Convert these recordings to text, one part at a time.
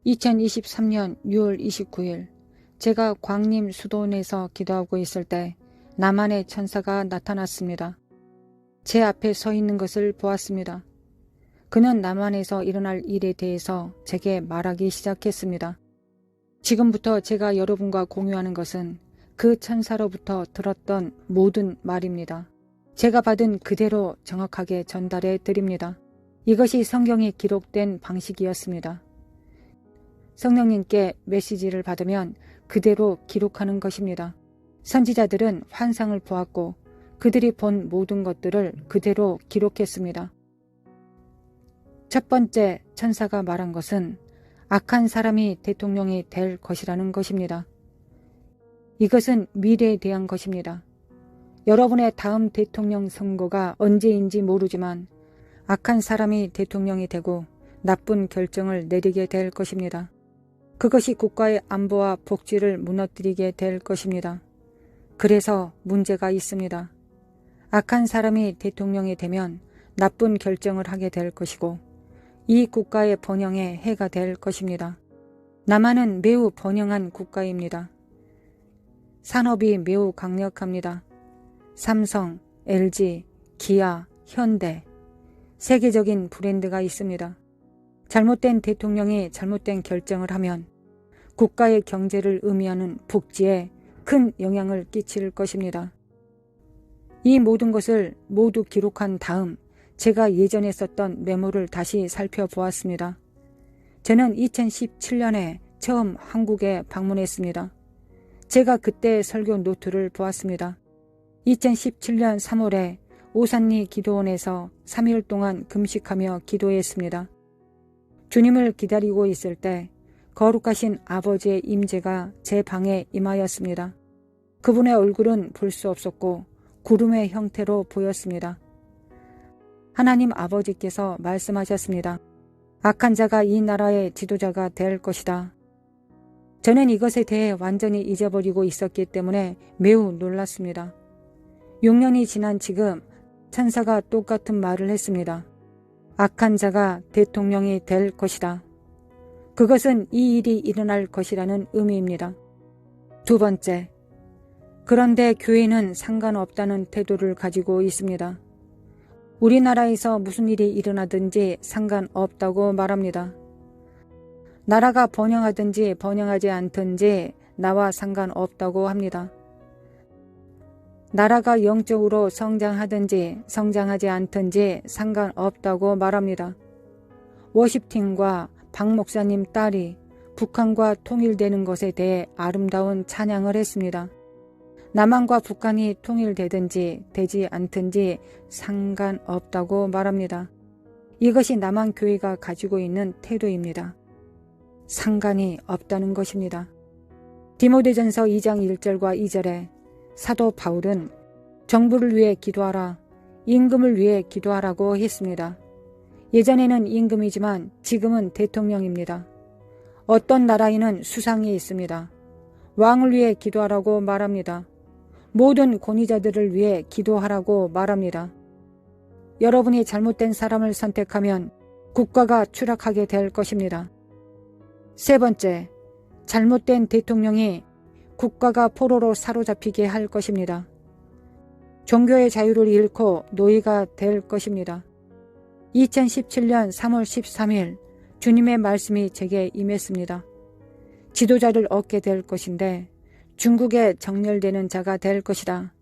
2023년 6월 29일 제가 광림 수도원에서 기도하고 있을 때 나만의 천사가 나타났습니다. 제 앞에 서 있는 것을 보았습니다. 그는 남한에서 일어날 일에 대해서 제게 말하기 시작했습니다. 지금부터 제가 여러분과 공유하는 것은 그 천사로부터 들었던 모든 말입니다. 제가 받은 그대로 정확하게 전달해 드립니다. 이것이 성경에 기록된 방식이었습니다. 성령님께 메시지를 받으면 그대로 기록하는 것입니다. 선지자들은 환상을 보았고 그들이 본 모든 것들을 그대로 기록했습니다. 첫 번째 천사가 말한 것은 악한 사람이 대통령이 될 것이라는 것입니다. 이것은 미래에 대한 것입니다. 여러분의 다음 대통령 선거가 언제인지 모르지만 악한 사람이 대통령이 되고 나쁜 결정을 내리게 될 것입니다. 그것이 국가의 안보와 복지를 무너뜨리게 될 것입니다. 그래서 문제가 있습니다. 악한 사람이 대통령이 되면 나쁜 결정을 하게 될 것이고 이 국가의 번영에 해가 될 것입니다. 남한은 매우 번영한 국가입니다. 산업이 매우 강력합니다. 삼성, LG, 기아, 현대, 세계적인 브랜드가 있습니다. 잘못된 대통령이 잘못된 결정을 하면 국가의 경제를 의미하는 복지에 큰 영향을 끼칠 것입니다. 이 모든 것을 모두 기록한 다음 제가 예전에 썼던 메모를 다시 살펴보았습니다. 저는 2017년에 처음 한국에 방문했습니다. 제가 그때 설교 노트를 보았습니다. 2017년 3월에 오산리 기도원에서 3일 동안 금식하며 기도했습니다. 주님을 기다리고 있을 때 거룩하신 아버지의 임재가 제 방에 임하였습니다. 그분의 얼굴은 볼 수 없었고 구름의 형태로 보였습니다. 하나님 아버지께서 말씀하셨습니다. 악한 자가 이 나라의 지도자가 될 것이다. 저는 이것에 대해 완전히 잊어버리고 있었기 때문에 매우 놀랐습니다. 6년이 지난 지금 천사가 똑같은 말을 했습니다. 악한 자가 대통령이 될 것이다. 그것은 이 일이 일어날 것이라는 의미입니다. 두 번째, 그런데 교회는 상관없다는 태도를 가지고 있습니다. 우리나라에서 무슨 일이 일어나든지 상관없다고 말합니다. 나라가 번영하든지 번영하지 않든지 나와 상관없다고 합니다. 나라가 영적으로 성장하든지 성장하지 않든지 상관없다고 말합니다. 워십팀과 박 목사님 딸이 북한과 통일되는 것에 대해 아름다운 찬양을 했습니다. 남한과 북한이 통일되든지 되지 않든지 상관없다고 말합니다. 이것이 남한교회가 가지고 있는 태도입니다. 상관이 없다는 것입니다. 디모데전서 2장 1절과 2절에 사도 바울은 정부를 위해 기도하라, 임금을 위해 기도하라고 했습니다. 예전에는 임금이지만 지금은 대통령입니다. 어떤 나라에는 수상이 있습니다. 왕을 위해 기도하라고 말합니다. 모든 권위자들을 위해 기도하라고 말합니다. 여러분이 잘못된 사람을 선택하면 국가가 추락하게 될 것입니다. 세 번째, 잘못된 대통령이 국가가 포로로 사로잡히게 할 것입니다. 종교의 자유를 잃고 노예가 될 것입니다. 2017년 3월 13일 주님의 말씀이 제게 임했습니다. 지도자를 얻게 될 것인데 중국에 정렬되는 자가 될 것이다.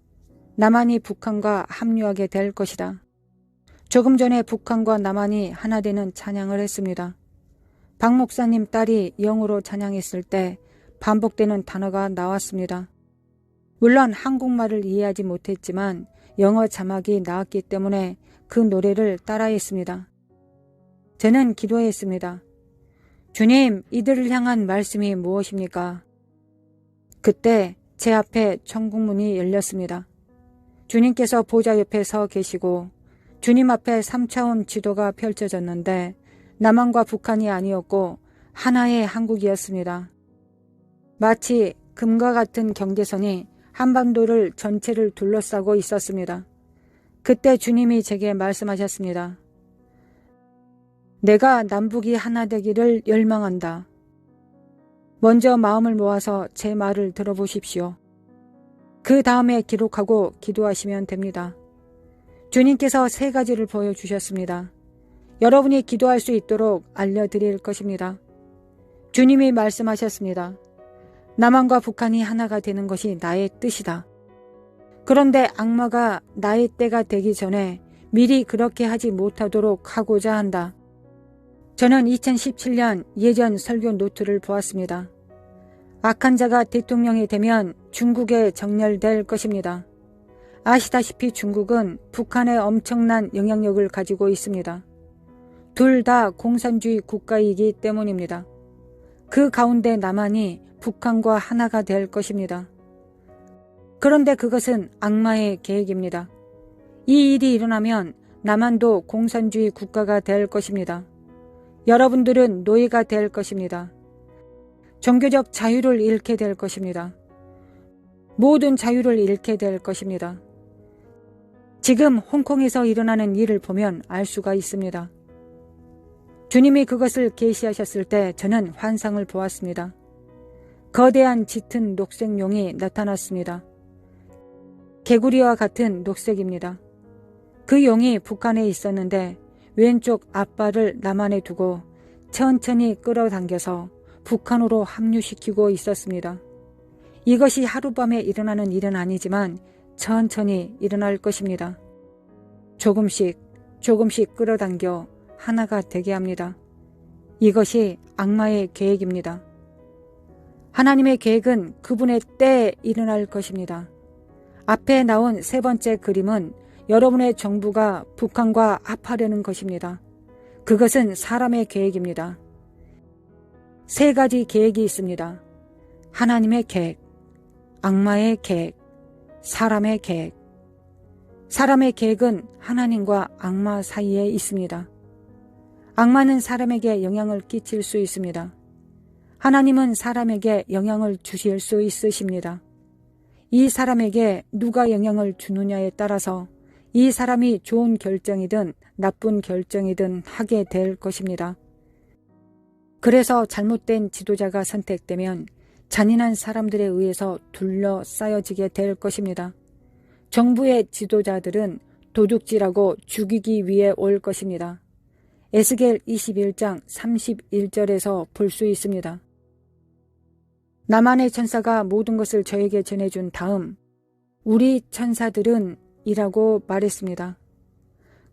남한이 북한과 합류하게 될 것이다. 조금 전에 북한과 남한이 하나 되는 찬양을 했습니다. 박 목사님 딸이 영어로 찬양했을 때 반복되는 단어가 나왔습니다. 물론 한국말을 이해하지 못했지만 영어 자막이 나왔기 때문에 그 노래를 따라했습니다. 저는 기도했습니다. 주님, 이들을 향한 말씀이 무엇입니까? 그때 제 앞에 천국문이 열렸습니다. 주님께서 보좌 옆에 서 계시고 주님 앞에 3차원 지도가 펼쳐졌는데 남한과 북한이 아니었고 하나의 한국이었습니다. 마치 금과 같은 경계선이 한반도를 전체를 둘러싸고 있었습니다. 그때 주님이 제게 말씀하셨습니다. 내가 남북이 하나 되기를 열망한다. 먼저 마음을 모아서 제 말을 들어보십시오. 그 다음에 기록하고 기도하시면 됩니다. 주님께서 3가지를 보여주셨습니다. 여러분이 기도할 수 있도록 알려드릴 것입니다. 주님이 말씀하셨습니다. 남한과 북한이 하나가 되는 것이 나의 뜻이다. 그런데 악마가 나의 때가 되기 전에 미리 그렇게 하지 못하도록 하고자 한다. 저는 2017년 예전 설교 노트를 보았습니다. 악한 자가 대통령이 되면 중국에 정렬될 것입니다. 아시다시피 중국은 북한에 엄청난 영향력을 가지고 있습니다. 둘 다 공산주의 국가이기 때문입니다. 그 가운데 남한이 북한과 하나가 될 것입니다. 그런데 그것은 악마의 계획입니다. 이 일이 일어나면 남한도 공산주의 국가가 될 것입니다. 여러분들은 노예가 될 것입니다. 종교적 자유를 잃게 될 것입니다. 모든 자유를 잃게 될 것입니다. 지금 홍콩에서 일어나는 일을 보면 알 수가 있습니다. 주님이 그것을 계시하셨을 때 저는 환상을 보았습니다. 거대한 짙은 녹색 용이 나타났습니다. 개구리와 같은 녹색입니다. 그 용이 북한에 있었는데 왼쪽 앞발을 남한에 두고 천천히 끌어당겨서 북한으로 합류시키고 있었습니다. 이것이 하룻밤에 일어나는 일은 아니지만 천천히 일어날 것입니다. 조금씩 끌어당겨 하나가 되게 합니다. 이것이 악마의 계획입니다. 하나님의 계획은 그분의 때에 일어날 것입니다. 앞에 나온 3번째 그림은 여러분의 정부가 북한과 합하려는 것입니다. 그것은 사람의 계획입니다. 3가지 계획이 있습니다. 하나님의 계획, 악마의 계획, 사람의 계획. 사람의 계획은 하나님과 악마 사이에 있습니다. 악마는 사람에게 영향을 끼칠 수 있습니다. 하나님은 사람에게 영향을 주실 수 있으십니다. 이 사람에게 누가 영향을 주느냐에 따라서 이 사람이 좋은 결정이든 나쁜 결정이든 하게 될 것입니다. 그래서 잘못된 지도자가 선택되면 잔인한 사람들에 의해서 둘러싸여지게 될 것입니다. 정부의 지도자들은 도둑질하고 죽이기 위해 올 것입니다. 에스겔 21장 31절에서 볼 수 있습니다. 남한의 천사가 모든 것을 저에게 전해준 다음 우리 천사들은 이라고 말했습니다.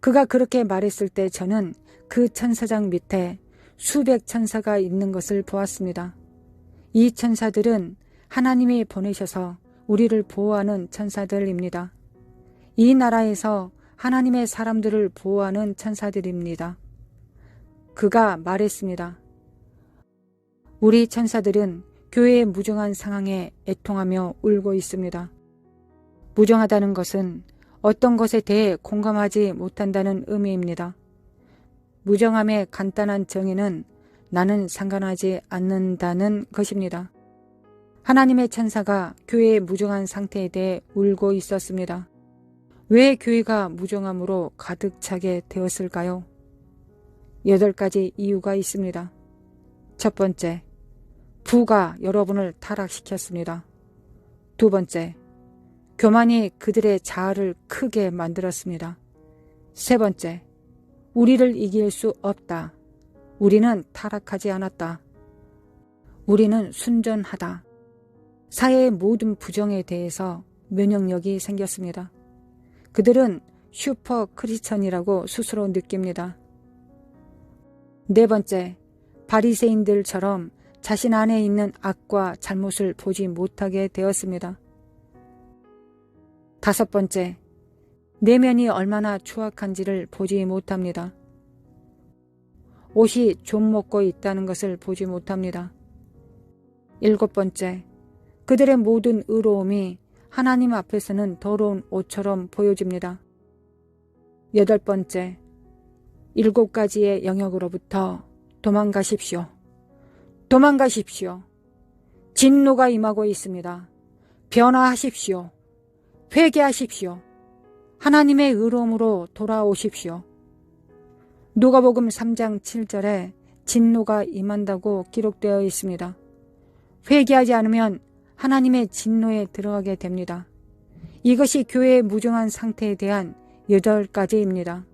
그가 그렇게 말했을 때 저는 그 천사장 밑에 수백 천사가 있는 것을 보았습니다. 이 천사들은 하나님이 보내셔서 우리를 보호하는 천사들입니다. 이 나라에서 하나님의 사람들을 보호하는 천사들입니다. 그가 말했습니다. 우리 천사들은 교회의 무정한 상황에 애통하며 울고 있습니다. 무정하다는 것은 어떤 것에 대해 공감하지 못한다는 의미입니다. 무정함의 간단한 정의는 나는 상관하지 않는다는 것입니다. 하나님의 천사가 교회의 무정한 상태에 대해 울고 있었습니다. 왜 교회가 무정함으로 가득 차게 되었을까요? 8가지 이유가 있습니다. 첫 번째, 부가 여러분을 타락시켰습니다. 두 번째, 교만이 그들의 자아를 크게 만들었습니다. 세 번째, 우리를 이길 수 없다. 우리는 타락하지 않았다. 우리는 순전하다. 사회의 모든 부정에 대해서 면역력이 생겼습니다. 그들은 슈퍼 크리스천이라고 스스로 느낍니다. 네 번째, 바리새인들처럼 자신 안에 있는 악과 잘못을 보지 못하게 되었습니다. 다섯 번째, 내면이 얼마나 추악한지를 보지 못합니다. 옷이 좀 먹고 있다는 것을 보지 못합니다. 일곱 번째, 그들의 모든 의로움이 하나님 앞에서는 더러운 옷처럼 보여집니다. 여덟 번째, 7가지의 영역으로부터 도망가십시오. 도망가십시오. 진노가 임하고 있습니다. 변화하십시오. 회개하십시오. 하나님의 의로움으로 돌아오십시오. 누가복음 3장 7절에 진노가 임한다고 기록되어 있습니다. 회개하지 않으면 하나님의 진노에 들어가게 됩니다. 이것이 교회의 무정한 상태에 대한 8가지입니다.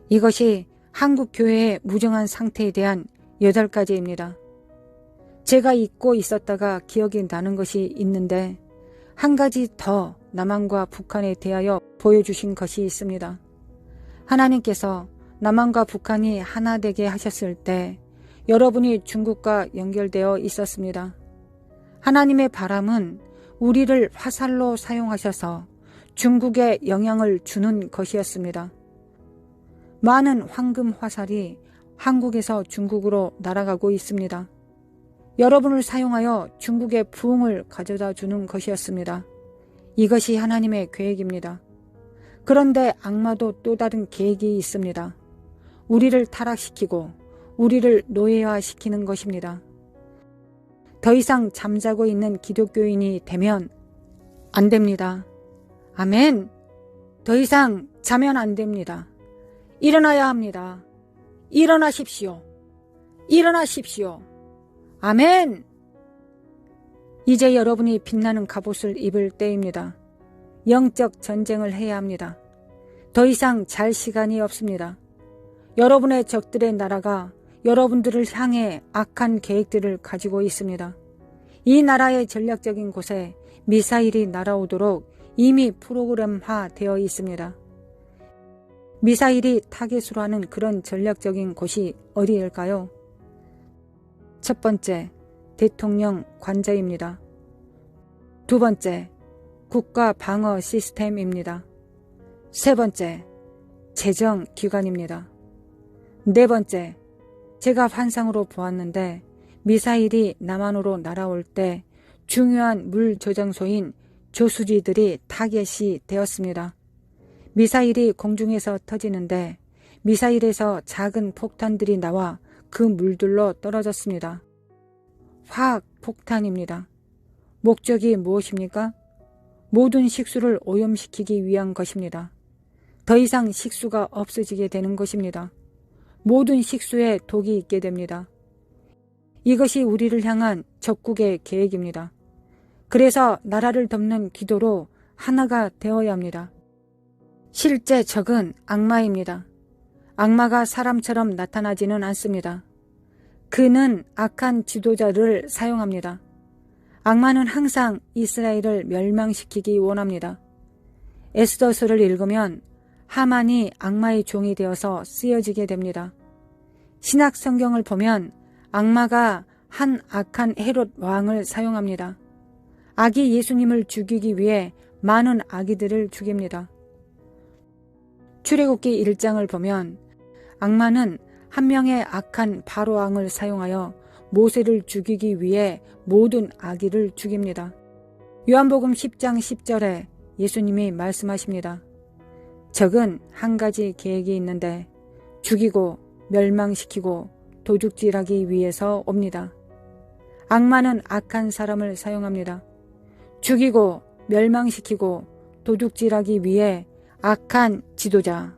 이것이 한국 교회의 무정한 상태에 대한 8가지입니다. 제가 잊고 있었다가 기억이 나는 것이 있는데 한 가지 더 남한과 북한에 대하여 보여주신 것이 있습니다. 하나님께서 남한과 북한이 하나 되게 하셨을 때 여러분이 중국과 연결되어 있었습니다. 하나님의 바람은 우리를 화살로 사용하셔서 중국에 영향을 주는 것이었습니다. 많은 황금 화살이 한국에서 중국으로 날아가고 있습니다. 여러분을 사용하여 중국의 부흥을 가져다 주는 것이었습니다. 이것이 하나님의 계획입니다. 그런데 악마도 또 다른 계획이 있습니다. 우리를 타락시키고 우리를 노예화시키는 것입니다. 더 이상 잠자고 있는 기독교인이 되면 안 됩니다. 아멘. 더 이상 자면 안 됩니다. 일어나야 합니다. 일어나십시오. 일어나십시오. 아멘. 이제 여러분이 빛나는 갑옷을 입을 때입니다. 영적 전쟁을 해야 합니다. 더 이상 잘 시간이 없습니다. 여러분의 적들의 나라가 여러분들을 향해 악한 계획들을 가지고 있습니다. 이 나라의 전략적인 곳에 미사일이 날아오도록 이미 프로그램화 되어 있습니다. 미사일이 타겟으로 하는 그런 전략적인 곳이 어디일까요? 첫 번째, 대통령 관저입니다. 두 번째, 국가 방어 시스템입니다. 세 번째, 재정기관입니다. 네 번째, 제가 환상으로 보았는데 미사일이 남한으로 날아올 때 중요한 물 저장소인 조수지들이 타겟이 되었습니다. 미사일이 공중에서 터지는데 미사일에서 작은 폭탄들이 나와 그 물들로 떨어졌습니다. 화학 폭탄입니다. 목적이 무엇입니까? 모든 식수를 오염시키기 위한 것입니다. 더 이상 식수가 없어지게 되는 것입니다. 모든 식수에 독이 있게 됩니다. 이것이 우리를 향한 적국의 계획입니다. 그래서 나라를 덮는 기도로 하나가 되어야 합니다. 실제 적은 악마입니다. 악마가 사람처럼 나타나지는 않습니다. 그는 악한 지도자를 사용합니다. 악마는 항상 이스라엘을 멸망시키기 원합니다. 에스더서를 읽으면 하만이 악마의 종이 되어서 쓰여지게 됩니다. 신약 성경을 보면 악마가 한 악한 헤롯 왕을 사용합니다. 아기 예수님을 죽이기 위해 많은 아기들을 죽입니다. 출애굽기 1장을 보면 악마는 한 명의 악한 바로 왕을 사용하여 모세를 죽이기 위해 모든 아기를 죽입니다. 요한복음 10장 10절에 예수님이 말씀하십니다. 적은 한 가지 계획이 있는데 죽이고 멸망시키고 도둑질하기 위해서 옵니다. 악마는 악한 사람을 사용합니다. 죽이고 멸망시키고 도둑질하기 위해 악한 지도자,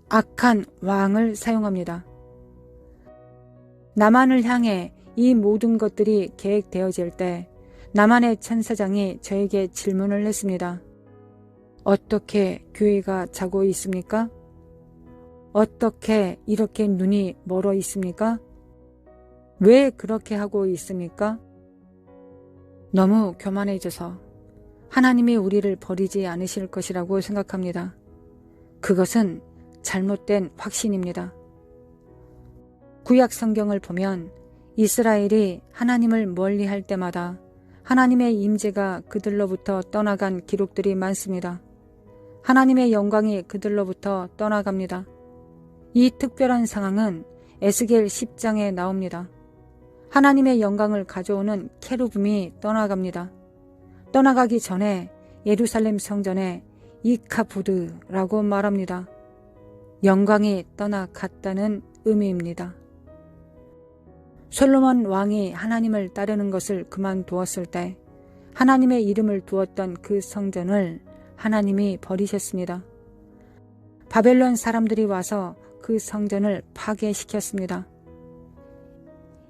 악한 왕을 사용합니다. 남한을 향해 이 모든 것들이 계획되어질 때 남한의 천사장이 저에게 질문을 했습니다. 어떻게 교회가 자고 있습니까? 어떻게 이렇게 눈이 멀어 있습니까? 왜 그렇게 하고 있습니까? 너무 교만해져서 하나님이 우리를 버리지 않으실 것이라고 생각합니다. 그것은 잘못된 확신입니다. 구약 성경을 보면 이스라엘이 하나님을 멀리할 때마다 하나님의 임재가 그들로부터 떠나간 기록들이 많습니다. 하나님의 영광이 그들로부터 떠나갑니다. 이 특별한 상황은 에스겔 10장에 나옵니다. 하나님의 영광을 가져오는 케루빔이 떠나갑니다. 떠나가기 전에 예루살렘 성전에 이카보드라고 말합니다. 영광이 떠나갔다는 의미입니다. 솔로몬 왕이 하나님을 따르는 것을 그만두었을 때 하나님의 이름을 두었던 그 성전을 하나님이 버리셨습니다. 바벨론 사람들이 와서 그 성전을 파괴시켰습니다.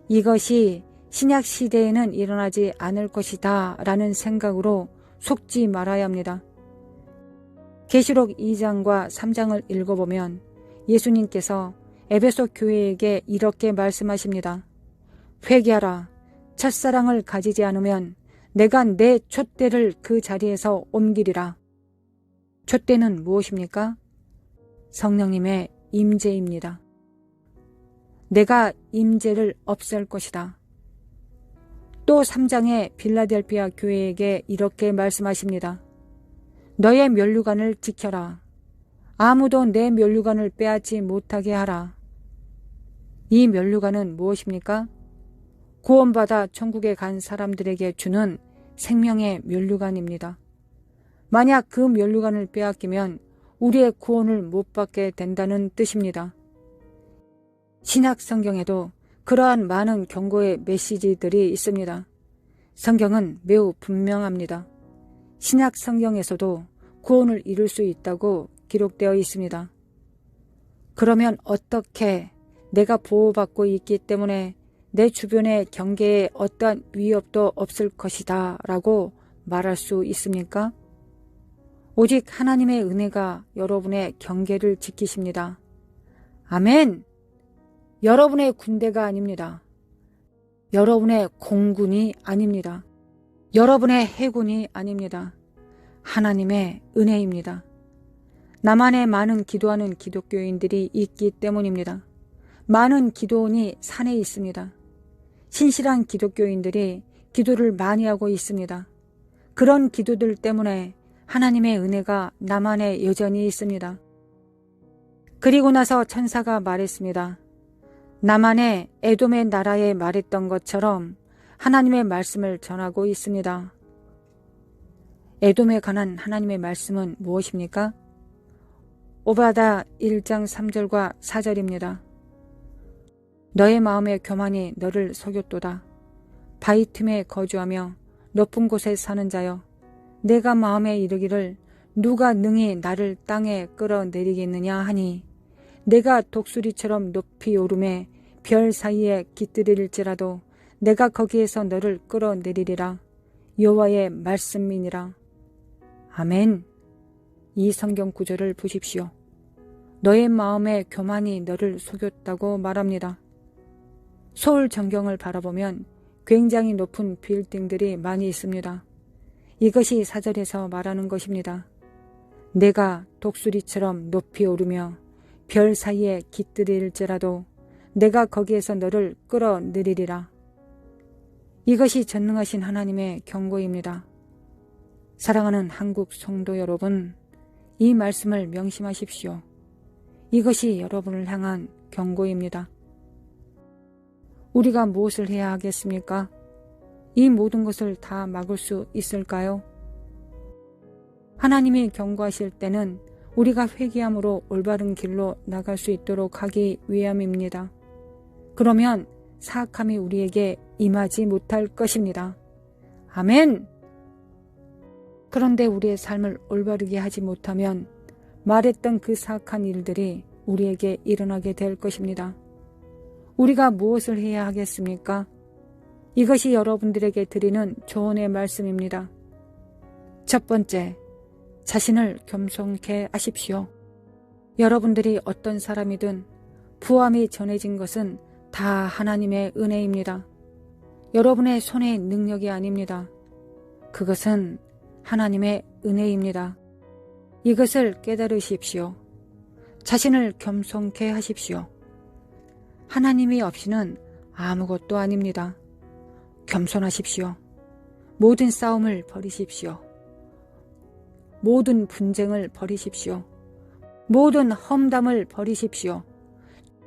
이것이 신약 시대에는 일어나지 않을 것이다 라는 생각으로 속지 말아야 합니다. 계시록 2장과 3장을 읽어보면 예수님께서 에베소 교회에게 이렇게 말씀하십니다. 회개하라. 첫사랑을 가지지 않으면 내가 내 촛대를 그 자리에서 옮기리라. 촛대는 무엇입니까? 성령님의 임재입니다. 내가 임재를 없앨 것이다. 또 3장의 빌라델피아 교회에게 이렇게 말씀하십니다. 너의 면류관을 지켜라. 아무도 내 면류관을 빼앗지 못하게 하라. 이 면류관은 무엇입니까? 구원받아 천국에 간 사람들에게 주는 생명의 면류관입니다. 만약 그 면류관을 빼앗기면 우리의 구원을 못 받게 된다는 뜻입니다. 신약 성경에도 그러한 많은 경고의 메시지들이 있습니다. 성경은 매우 분명합니다. 신약 성경에서도 구원을 이룰 수 있다고 기록되어 있습니다. 그러면 어떻게 내가 보호받고 있기 때문에 내 주변의 경계에 어떠한 위협도 없을 것이다 라고 말할 수 있습니까? 오직 하나님의 은혜가 여러분의 경계를 지키십니다. 아멘! 여러분의 군대가 아닙니다. 여러분의 공군이 아닙니다. 여러분의 해군이 아닙니다. 하나님의 은혜입니다. 남한에 많은 기도하는 기독교인들이 있기 때문입니다. 많은 기도원이 산에 있습니다. 신실한 기독교인들이 기도를 많이 하고 있습니다. 그런 기도들 때문에 하나님의 은혜가 남한에 여전히 있습니다. 그리고 나서 천사가 말했습니다. 남한에 에돔의 나라에 말했던 것처럼 하나님의 말씀을 전하고 있습니다. 에돔에 관한 하나님의 말씀은 무엇입니까? 오바다 1장 3절과 4절입니다. 너의 마음의 교만이 너를 속였도다. 바위 틈에 거주하며 높은 곳에 사는 자여, 내가 마음에 이르기를 누가 능히 나를 땅에 끌어내리겠느냐 하니, 내가 독수리처럼 높이 오름에 별 사이에 깃들일지라도 내가 거기에서 너를 끌어내리리라. 여호와의 말씀이니라. 아멘. 이 성경 구절을 보십시오. 너의 마음의 교만이 너를 속였다고 말합니다. 서울 전경을 바라보면 굉장히 높은 빌딩들이 많이 있습니다. 이것이 4절에서 말하는 것입니다. 내가 독수리처럼 높이 오르며 별 사이에 깃들일지라도 내가 거기에서 너를 끌어내리리라. 이것이 전능하신 하나님의 경고입니다. 사랑하는 한국 성도 여러분, 이 말씀을 명심하십시오. 이것이 여러분을 향한 경고입니다. 우리가 무엇을 해야 하겠습니까? 이 모든 것을 다 막을 수 있을까요? 하나님이 경고하실 때는 우리가 회개함으로 올바른 길로 나갈 수 있도록 하기 위함입니다. 그러면 사악함이 우리에게 임하지 못할 것입니다. 아멘! 그런데 우리의 삶을 올바르게 하지 못하면 말했던 그 사악한 일들이 우리에게 일어나게 될 것입니다. 우리가 무엇을 해야 하겠습니까? 이것이 여러분들에게 드리는 조언의 말씀입니다. 첫 번째, 자신을 겸손케 하십시오. 여러분들이 어떤 사람이든 부함이 전해진 것은 다 하나님의 은혜입니다. 여러분의 손의 능력이 아닙니다. 그것은 하나님의 은혜입니다. 이것을 깨달으십시오. 자신을 겸손케 하십시오. 하나님이 없이는 아무것도 아닙니다. 겸손하십시오. 모든 싸움을 버리십시오. 모든 분쟁을 버리십시오. 모든 험담을 버리십시오.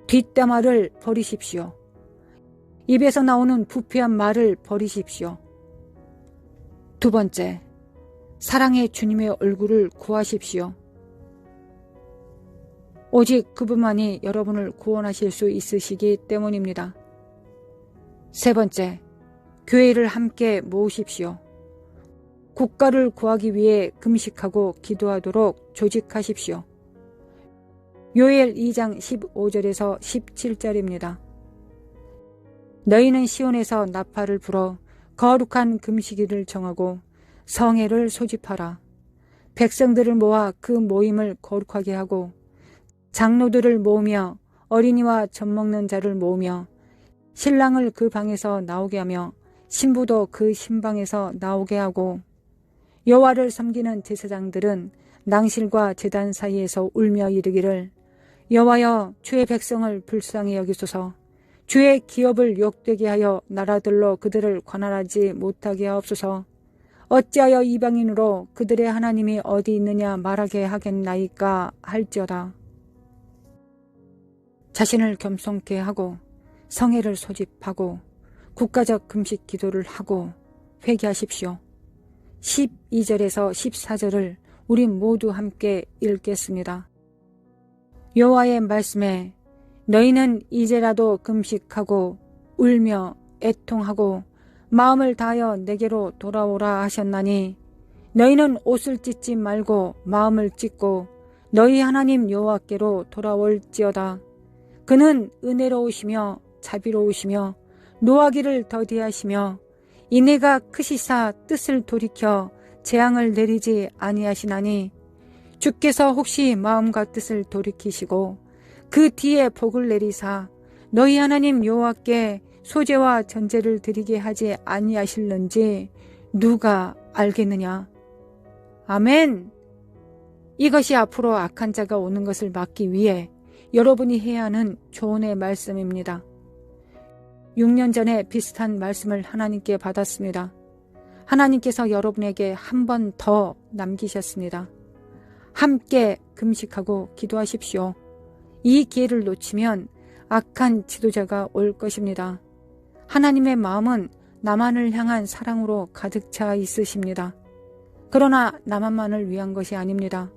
뒷담화를 버리십시오. 입에서 나오는 부패한 말을 버리십시오. 두 번째, 사랑의 주님의 얼굴을 구하십시오. 오직 그분만이 여러분을 구원하실 수 있으시기 때문입니다. 세 번째, 교회를 함께 모으십시오. 국가를 구하기 위해 금식하고 기도하도록 조직하십시오. 요엘 2장 15절에서 17절입니다. 너희는 시온에서 나팔을 불어 거룩한 금식일을 정하고 성회를 소집하라. 백성들을 모아 그 모임을 거룩하게 하고 장로들을 모으며 어린이와 젖먹는 자를 모으며 신랑을 그 방에서 나오게 하며 신부도 그 신방에서 나오게 하고 여호와를 섬기는 제사장들은 낭실과 제단 사이에서 울며 이르기를 여호와여 주의 백성을 불쌍히 여기소서 주의 기업을 욕되게 하여 나라들로 그들을 관할하지 못하게 하옵소서 어찌하여 이방인으로 그들의 하나님이 어디 있느냐 말하게 하겠나이까 할지어다. 자신을 겸손케 하고 성회를 소집하고 국가적 금식 기도를 하고 회개하십시오. 12절에서 14절을 우리 모두 함께 읽겠습니다. 여호와의 말씀에 너희는 이제라도 금식하고 울며 애통하고 마음을 다하여 내게로 돌아오라 하셨나니 너희는 옷을 찢지 말고 마음을 찢고 너희 하나님 여호와께로 돌아올지어다. 그는 은혜로우시며 자비로우시며 노하기를 더디하시며 인애가 크시사 뜻을 돌이켜 재앙을 내리지 아니하시나니 주께서 혹시 마음과 뜻을 돌이키시고 그 뒤에 복을 내리사 너희 하나님 여호와께 소제와 전제를 드리게 하지 아니하실는지 누가 알겠느냐. 아멘. 이것이 앞으로 악한 자가 오는 것을 막기 위해 여러분이 해야 하는 조언의 말씀입니다. 6년 전에 비슷한 말씀을 하나님께 받았습니다. 하나님께서 여러분에게 한 번 더 남기셨습니다. 함께 금식하고 기도하십시오. 이 기회를 놓치면 악한 지도자가 올 것입니다. 하나님의 마음은 남한을 향한 사랑으로 가득 차 있으십니다. 그러나 남한만을 위한 것이 아닙니다.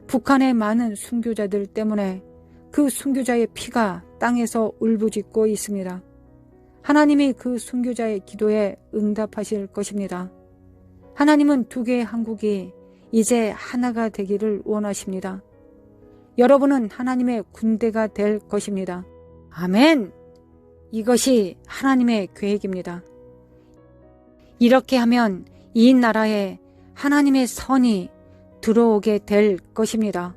북한의 많은 순교자들 때문에 그 순교자의 피가 땅에서 울부짖고 있습니다. 하나님이 그 순교자의 기도에 응답하실 것입니다. 하나님은 두 개의 한국이 이제 하나가 되기를 원하십니다. 여러분은 하나님의 군대가 될 것입니다. 아멘! 이것이 하나님의 계획입니다. 이렇게 하면 이 나라에 하나님의 선이 들어오게 될 것입니다.